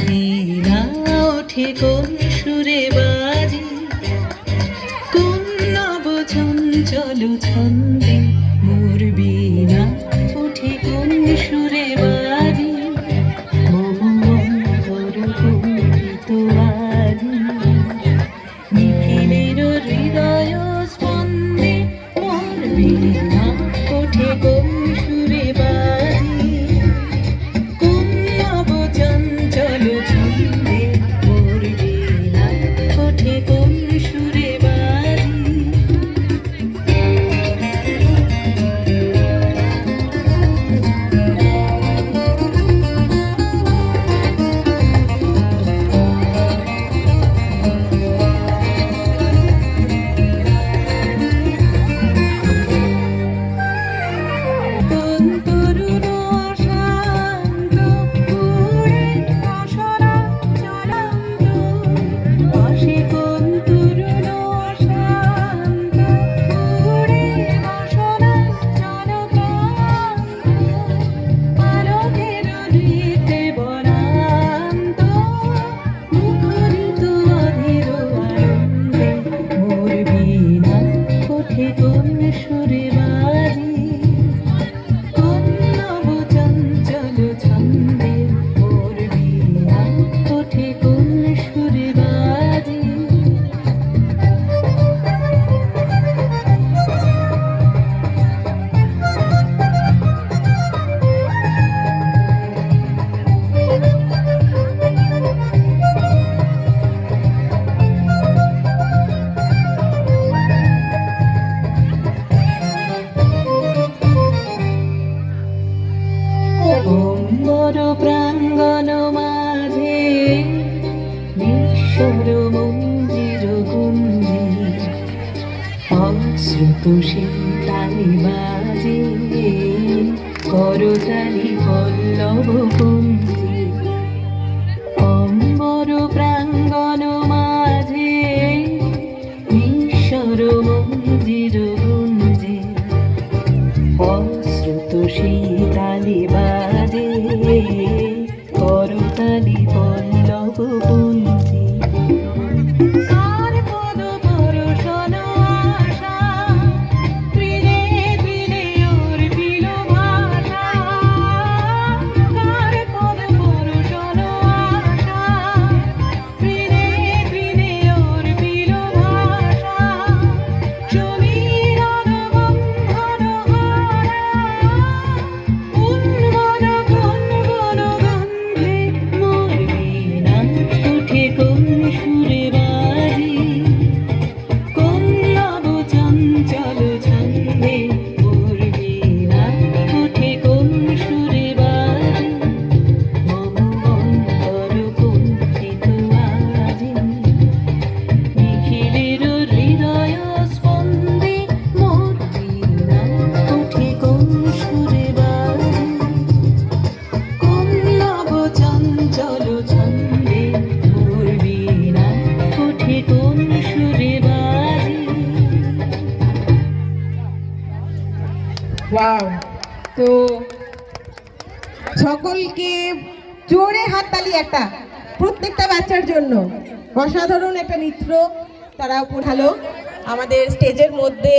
বীণা ওঠে কোন সুরে বাজে, কোন নব চঞ্চল ছন্দে মোর বীণা ওঠে কোন সুরে বাজে, বহু অন্তর কম্পিত আজি নিখিলের হৃদয় স্পন্দে মোর বীণা ওঠে কোন সুরে বাজে, কোন নব চঞ্চল ছন্দে মোর বীণা ওঠে কোন সুরে বাজে। প্রাঙ্গণ মাঝে ঈশ্বর মন্দির গুঞ্জে, অশ্রুত শীতালি বাজে করতালি পল্লব কুঞ্জে, অম্বর প্রাঙ্গণ মাঝে ঈশ্বর মন্দির গুঞ্জে, অশ্রুত শীতালি বাজে করতালি পল্লব কুঞ্জে। ওয়াও! তো সকলকে জোরে হাততালি একটা প্রত্যেকটা বাচ্চার জন্য। অসাধারণ একটা নৃত্য তারা উঠালো আমাদের স্টেজের মধ্যে।